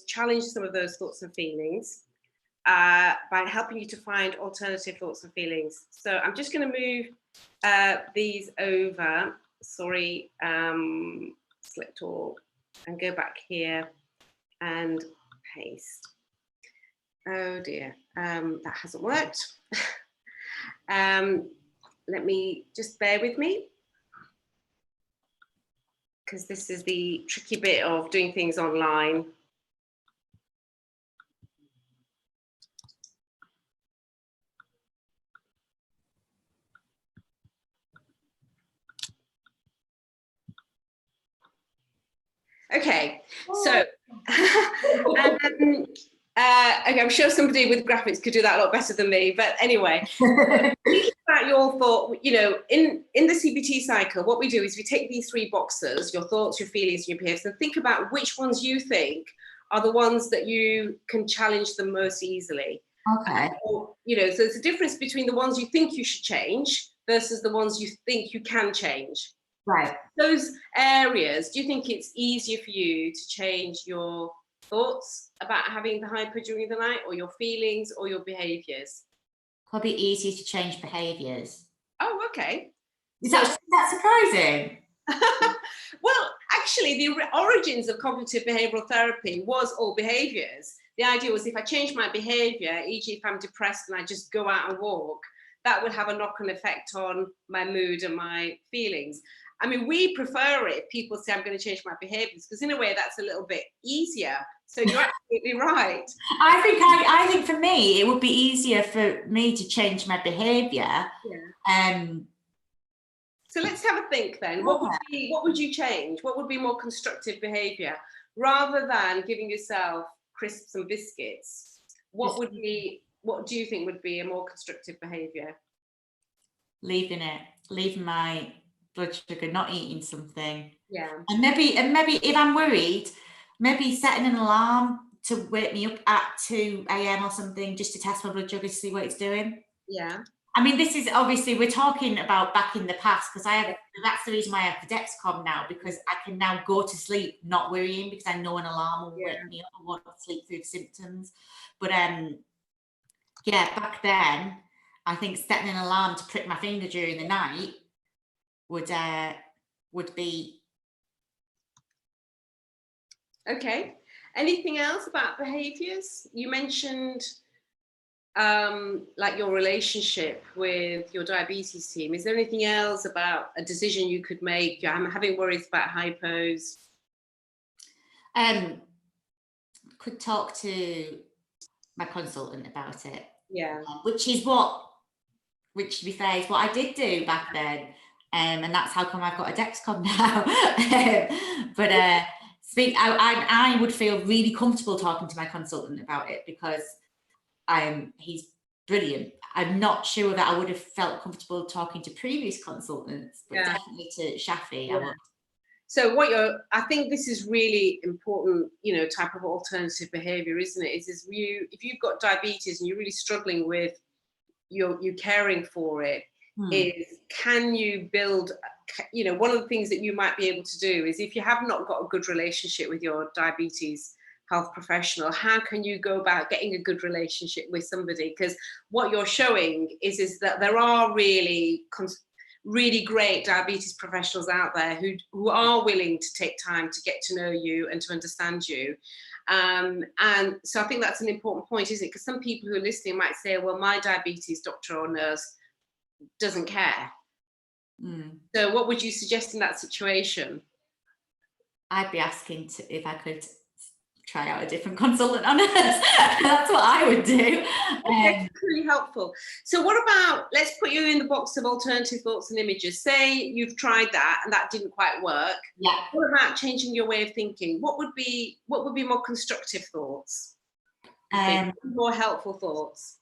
challenge some of those thoughts and feelings by helping you to find alternative thoughts and feelings. So I'm just going to move these over. Sorry, select all and go back here and paste. Oh dear, that hasn't worked. Let me just bear with me, because this is the tricky bit of doing things online. Okay, so okay, I'm sure somebody with graphics could do that a lot better than me, but anyway, thinking about your thought, you know, in the CBT cycle, what we do is we take these 3 boxes, your thoughts, your feelings, and your behaviors, and think about which ones you think are the ones that you can challenge the most easily. Okay. You know, so there's a difference between the ones you think you should change versus the ones you think you can change. Right. Those areas, do you think it's easier for you to change your thoughts about having the hypo during the night, or your feelings, or your behaviors? Probably easier to change behaviours. Oh, okay. Is that surprising? Well, actually, the origins of cognitive behavioral therapy was all behaviors. The idea was if I change my behavior, e.g. if I'm depressed and I just go out and walk, that would have a knock-on effect on my mood and my feelings. I mean, we prefer it if people say I'm going to change my behaviors, because in a way that's a little bit easier. So you're absolutely right. I think for me, it would be easier for me to change my behaviour. Yeah. So let's have a think then. What would you change? What would be more constructive behaviour? Rather than giving yourself crisps and biscuits, what do you think would be a more constructive behaviour? Leaving my blood sugar, not eating something. Yeah. And maybe if I'm worried, maybe setting an alarm to wake me up at 2 a.m. or something, just to test my blood sugar to see what it's doing. Yeah. I mean, this is obviously, we're talking about back in the past, because that's the reason why I have the Dexcom now, because I can now go to sleep not worrying, because I know an alarm will wake me up. I won't sleep through the symptoms. But yeah, back then, I think setting an alarm to prick my finger during the night would be. Okay. Anything else about behaviours? You mentioned like your relationship with your diabetes team. Is there anything else about a decision you could make? I'm having worries about hypos. Could talk to my consultant about it. Yeah. Which to be fair, is what I did do back then. And that's how come I've got a Dexcom now. But I would feel really comfortable talking to my consultant about it, because he's brilliant. I'm not sure that I would have felt comfortable talking to previous consultants, but definitely to Shafi. I would. So I think this is really important, you know, type of alternative behaviour, isn't it? Is if you've got diabetes and you're really struggling with you caring for it, is can you build, you know, one of the things that you might be able to do is, if you have not got a good relationship with your diabetes health professional, how can you go about getting a good relationship with somebody? Because what you're showing is that there are really great diabetes professionals out there who are willing to take time to get to know you and to understand you. And so I think that's an important point, isn't it? Because some people who are listening might say, well, my diabetes doctor or nurse doesn't care. So what would you suggest in that situation? I'd be asking if I could try out a different consultant on us. That's what I would do. That's really helpful. So what about, let's put you in the box of alternative thoughts and images. Say you've tried that and that didn't quite work. Yeah. What about changing your way of thinking? What would be more constructive thoughts? More helpful thoughts?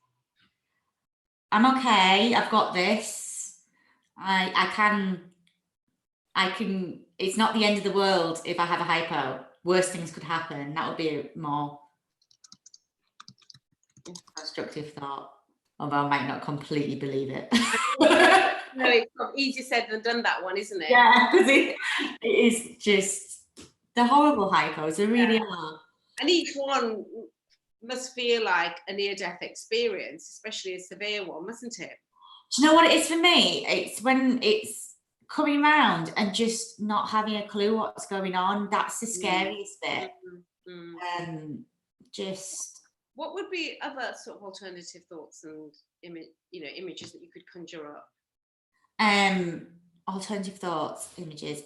I'm okay. I've got this. I can, it's not the end of the world if I have a hypo. Worse things could happen. That would be a more constructive thought, although I might not completely believe it. No, it's easier said than done, that one, isn't it? Yeah, because it is just the horrible hypos. They really are. And each one must feel like a near-death experience, especially a severe one, mustn't it? Do you know what it is for me? It's when it's coming around and just not having a clue what's going on. That's the scariest bit. Just what would be other sort of alternative thoughts and images that you could conjure up? Alternative thoughts, images.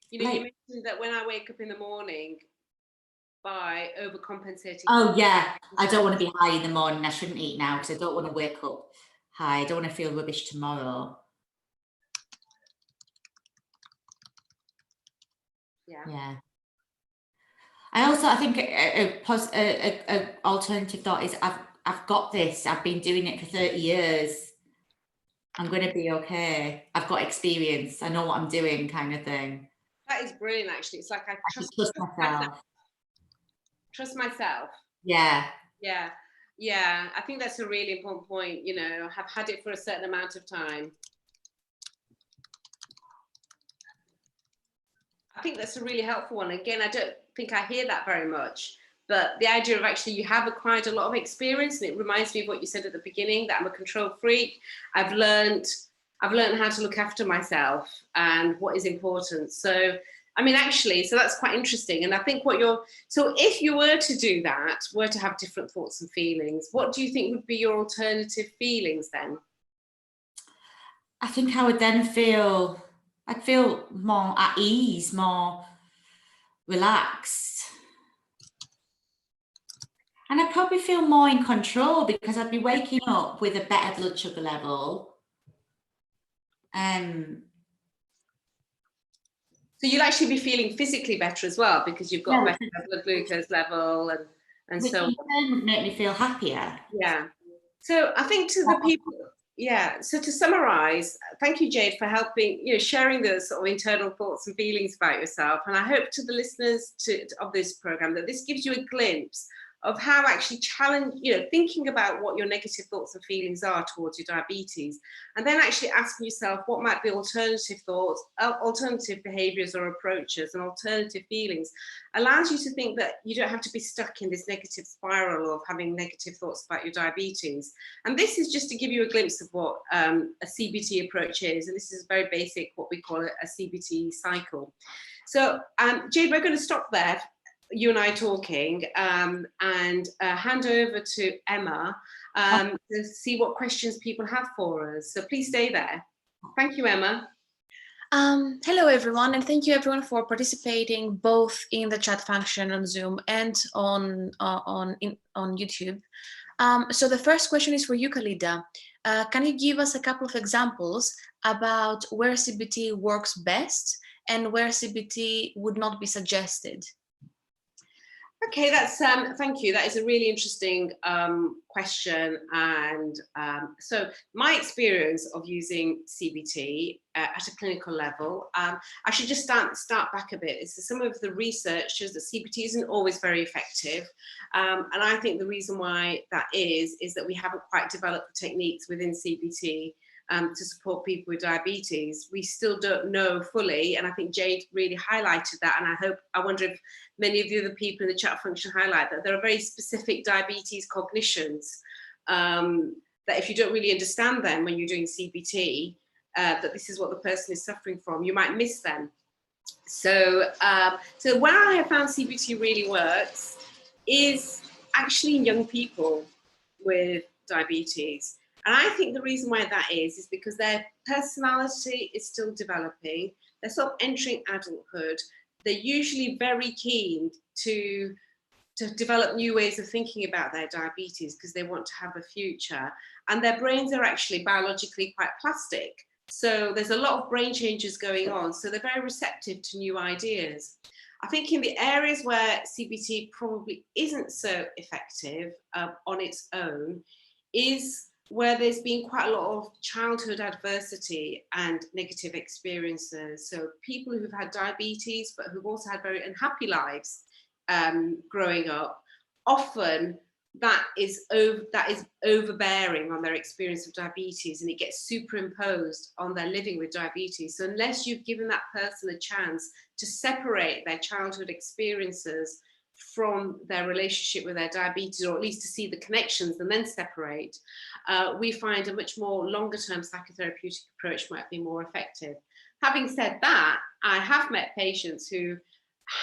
You mentioned that when I wake up in the morning, by overcompensating. Oh yeah, I don't want to be high in the morning. I shouldn't eat now because I don't want to wake up high. I don't want to feel rubbish tomorrow. Yeah. I think a alternative thought is I've got this. I've been doing it for 30 years. I'm going to be okay. I've got experience. I know what I'm doing, kind of thing. That is brilliant, actually. It's like I trust myself. Trust myself. Yeah. I think that's a really important point. I have had it for a certain amount of time. I think that's a really helpful one. Again, I don't think I hear that very much, but the idea of actually you have acquired a lot of experience, and it reminds me of what you said at the beginning, that I'm a control freak. I've learned how to look after myself and what is important. So I mean, actually, so that's quite interesting. And I think so if you were to do that, were to have different thoughts and feelings, what do you think would be your alternative feelings then? I think I would then I'd feel more at ease, more relaxed. And I'd probably feel more in control because I'd be waking up with a better blood sugar level. So you'll actually be feeling physically better as well because you've got better blood glucose level and so on. Which would make me feel happier. Yeah. So I think to the people, so to summarize, thank you, Jade, for helping, sharing those sort of internal thoughts and feelings about yourself. And I hope to the listeners of this program that this gives you a glimpse of how actually thinking about what your negative thoughts and feelings are towards your diabetes, and then actually asking yourself what might be alternative thoughts, alternative behaviors or approaches and alternative feelings, allows you to think that you don't have to be stuck in this negative spiral of having negative thoughts about your diabetes. And this is just to give you a glimpse of what a CBT approach is. And this is very basic, what we call a CBT cycle. So Jade, we're going to stop there, you and I talking, and hand over to Emma to see what questions people have for us. So please stay there. Thank you, Emma. Hello, everyone, and thank you, everyone, for participating both in the chat function on Zoom and on YouTube. So the first question is for you, Khalida. Can you give us a couple of examples about where CBT works best and where CBT would not be suggested? Okay, that's thank you. That is a really interesting question. And so my experience of using CBT at a clinical level, I should just start back a bit. Is some of the research shows that CBT isn't always very effective. And I think the reason why that is that we haven't quite developed the techniques within CBT to support people with diabetes. We still don't know fully, and I think Jade really highlighted that, and I wonder if many of the other people in the chat function highlight that there are very specific diabetes cognitions that if you don't really understand them when you're doing CBT, that this is what the person is suffering from, you might miss them. So, so where I have found CBT really works is actually in young people with diabetes. And I think the reason why that is because their personality is still developing. They're sort of entering adulthood. They're usually very keen to develop new ways of thinking about their diabetes because they want to have a future. And their brains are actually biologically quite plastic. So there's a lot of brain changes going on. So they're very receptive to new ideas. I think in the areas where CBT probably isn't so effective on its own is where there's been quite a lot of childhood adversity and negative experiences. So people who've had diabetes, but who've also had very unhappy lives growing up, often that is overbearing on their experience of diabetes, and it gets superimposed on their living with diabetes. So unless you've given that person a chance to separate their childhood experiences from their relationship with their diabetes, or at least to see the connections and then separate, we find a much more longer term psychotherapeutic approach might be more effective. Having said that, I have met patients who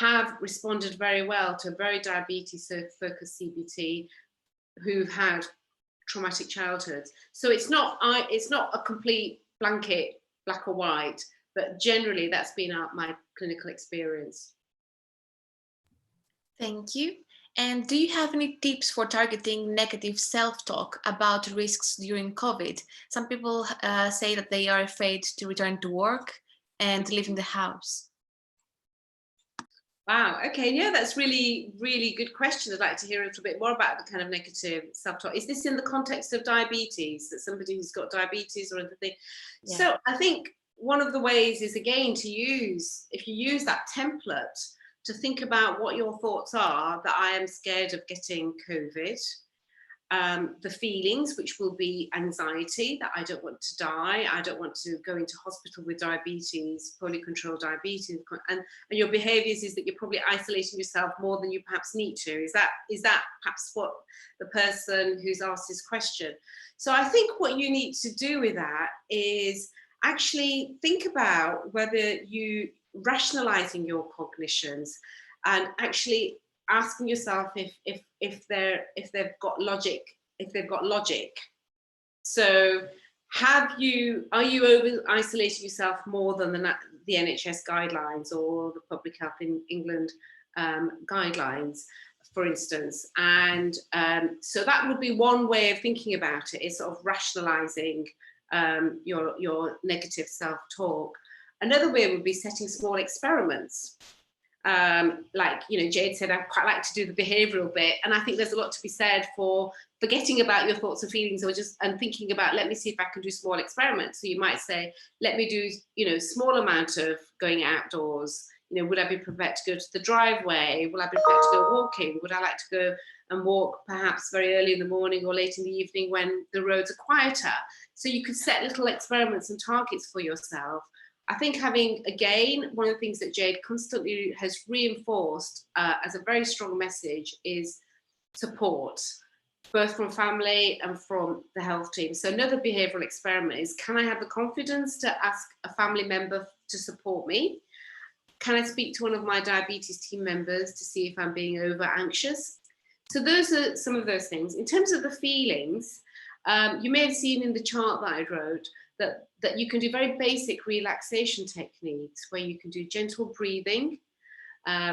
have responded very well to a very diabetes focused CBT who've had traumatic childhoods. So it's not a complete blanket black or white, but generally that's been my clinical experience. Thank you. And do you have any tips for targeting negative self-talk about risks during COVID? Some people say that they are afraid to return to work and leaving the house. Wow, okay, yeah, that's really, really good question. I'd like to hear a little bit more about the kind of negative self-talk. Is this in the context of diabetes, that somebody who's got diabetes or anything? Yeah. So I think one of the ways is, again, to use, if you use that template, to think about what your thoughts are, that I am scared of getting COVID, the feelings, which will be anxiety, that I don't want to die, I don't want to go into hospital with diabetes, poorly controlled diabetes, and your behaviours is that you're probably isolating yourself more than you perhaps need to. Is that perhaps what the person who's asked this question? So I think what you need to do with that is actually think about whether you rationalising your cognitions and actually asking yourself if they've got logic. So are you over isolating yourself more than the NHS guidelines or the Public Health in England guidelines, for instance? And so that would be one way of thinking about it, is sort of rationalising your negative self-talk. Another way would be setting small experiments. Like, Jade said, I quite like to do the behavioural bit, and I think there's a lot to be said for forgetting about your thoughts and feelings, and thinking about, let me see if I can do small experiments. So you might say, let me do, small amount of going outdoors. Would I be prepared to go to the driveway? Will I be prepared to go walking? Would I like to go and walk perhaps very early in the morning or late in the evening when the roads are quieter? So you could set little experiments and targets for yourself. I think having, again, one of the things that Jade constantly has reinforced as a very strong message is support, both from family and from the health team. So another behavioural experiment is, can I have the confidence to ask a family member to support me? Can I speak to one of my diabetes team members to see if I'm being over anxious? So those are some of those things. In terms of the feelings, you may have seen in the chart that I wrote that you can do very basic relaxation techniques where you can do gentle breathing,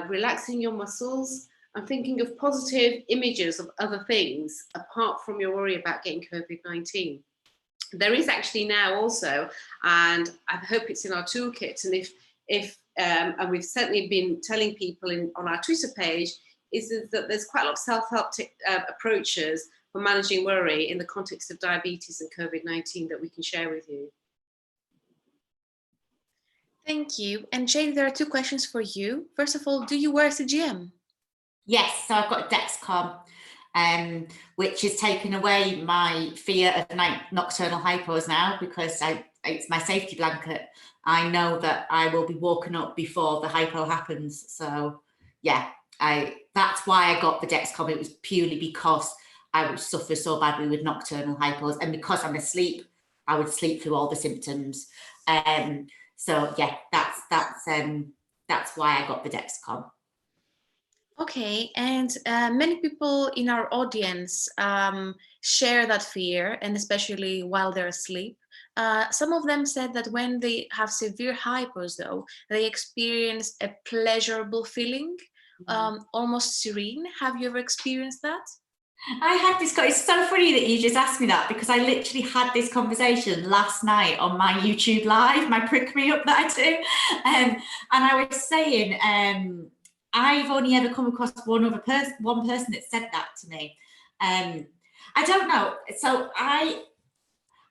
relaxing your muscles, and thinking of positive images of other things apart from your worry about getting COVID-19. There is actually now also, and I hope it's in our toolkit, and and we've certainly been telling people on our Twitter page, is that there's quite a lot of self-help approaches for managing worry in the context of diabetes and COVID-19 that we can share with you. Thank you. And Jade, there are two questions for you. First of all, do you wear CGM? Yes, so I've got a Dexcom, which has taken away my fear of nocturnal hypos now, because it's my safety blanket. I know that I will be woken up before the hypo happens. So yeah, that's why I got the Dexcom. It was purely because I would suffer so badly with nocturnal hypos, and because I'm asleep, I would sleep through all the symptoms. So yeah, that's why I got the Dexcom. Okay, and many people in our audience share that fear, and especially while they're asleep. Some of them said that when they have severe hypos, though, they experience a pleasurable feeling, almost serene. Have you ever experienced that? I had this, it's so funny that you just asked me that, because I literally had this conversation last night on my YouTube live, my Prick Me Up that I do. And I was saying, I've only ever come across one person that said that to me. I don't know. So I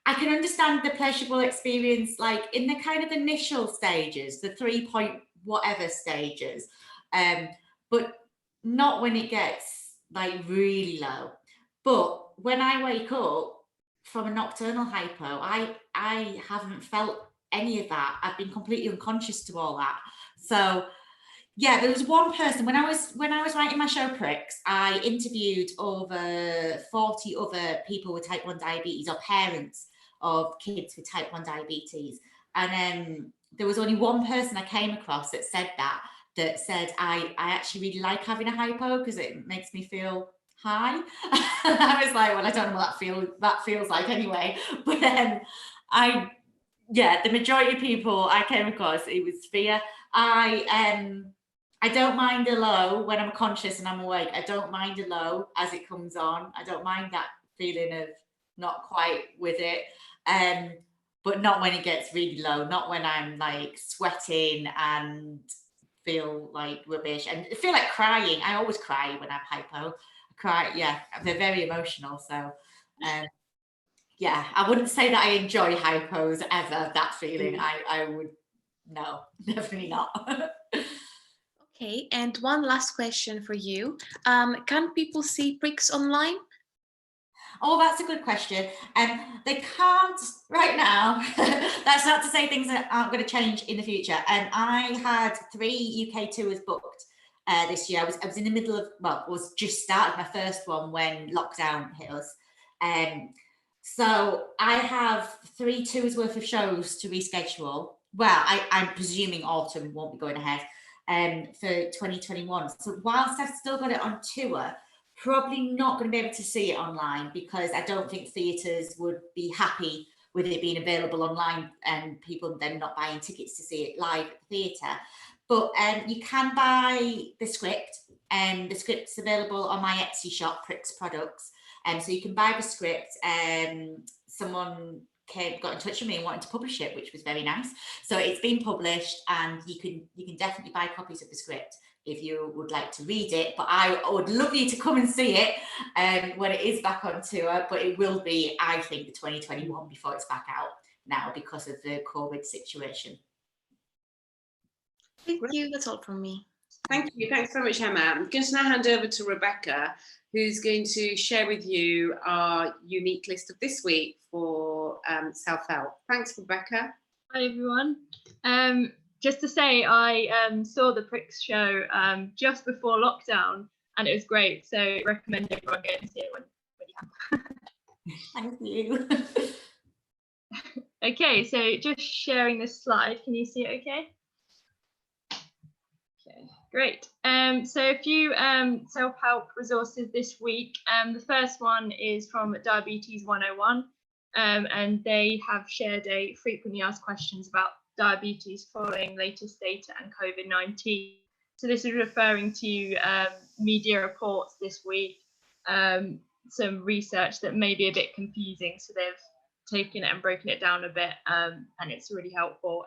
can understand the pleasurable experience, like in the kind of initial stages, the 3 point whatever stages, but not when it gets like really low. But when I wake up from a nocturnal hypo, I haven't felt any of that. I've been completely unconscious to all that. So yeah, there was one person when I was writing my show Pricks, I interviewed over 40 other people with type 1 diabetes, or parents of kids with type 1 diabetes, and there was only one person I came across that said I actually really like having a hypo because it makes me feel high. I was like, well, I don't know what that feels like anyway, but the majority of people I came across, it was fear. I don't mind a low when I'm conscious and I'm awake. I don't mind a low as it comes on. I don't mind that feeling of not quite with it. But not when it gets really low, not when I'm like sweating and feel like rubbish and feel like crying. I always cry when I'm hypo. I cry, yeah, they're very emotional. So yeah, I wouldn't say that I enjoy hypos ever, that feeling. I would, no, definitely not. Okay, and one last question for you. Can people see Pricks online? Oh, that's a good question. They can't right now. That's not to say things aren't going to change in the future. I had 3 UK tours booked this year. I was in the middle of, was just started my first one when lockdown hit us. So I have 3 tours worth of shows to reschedule. Well, I'm presuming autumn won't be going ahead for 2021. So whilst I've still got it on tour, probably not going to be able to see it online, because I don't think theatres would be happy with it being available online and people then not buying tickets to see it live at the theatre. But you can buy the script, and the script's available on my Etsy shop, Pricks Products. So you can buy the script. Someone got in touch with me and wanted to publish it, which was very nice. So it's been published, and you can definitely buy copies of the script if you would like to read it. But I would love you to come and see it when it is back on tour. But it will be, I think, the 2021 before it's back out now because of the COVID situation. Thank you. That's all from me. Thank you. Thanks so much, Emma. I'm going to now hand over to Rebecca, who's going to share with you our unique list of this week for self-help. Thanks, Rebecca. Hi, everyone. Just to say, I saw the Pricks show just before lockdown, and it was great. So I recommend everyone go and see it when you can. Thank you. Okay, so just sharing this slide. Can you see it okay? Okay, great. So a few self-help resources this week. The first one is from Diabetes 101, and they have shared a frequently asked questions about diabetes following latest data and COVID-19. So this is referring to media reports this week, some research that may be a bit confusing. So they've taken it and broken it down a bit, and it's really helpful.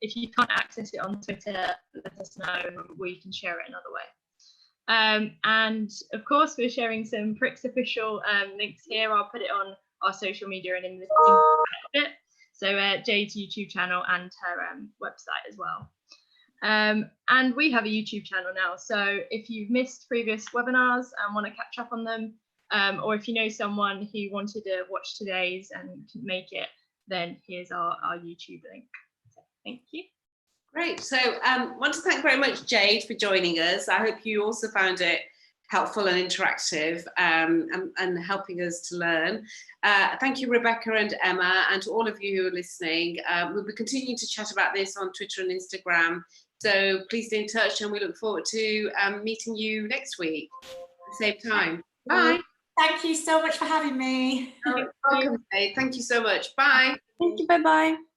If you can't access it on Twitter, let us know and we can share it another way. And of course, we're sharing some Pricks official links here. I'll put it on our social media and in the bit. So Jade's YouTube channel and her website as well. And we have a YouTube channel now. So if you've missed previous webinars and want to catch up on them, or if you know someone who wanted to watch today's and couldn't make it, then here's our YouTube link. So, thank you. Great. So want to thank very much Jade for joining us. I hope you also found it helpful and interactive, and helping us to learn. Thank you, Rebecca and Emma, and to all of you who are listening. We'll be continuing to chat about this on Twitter and Instagram, so please stay in touch, and we look forward to meeting you next week at the same time. Bye. Thank you so much for having me. Welcome, Jade. Thank you so much. Bye. Thank you. Bye-bye.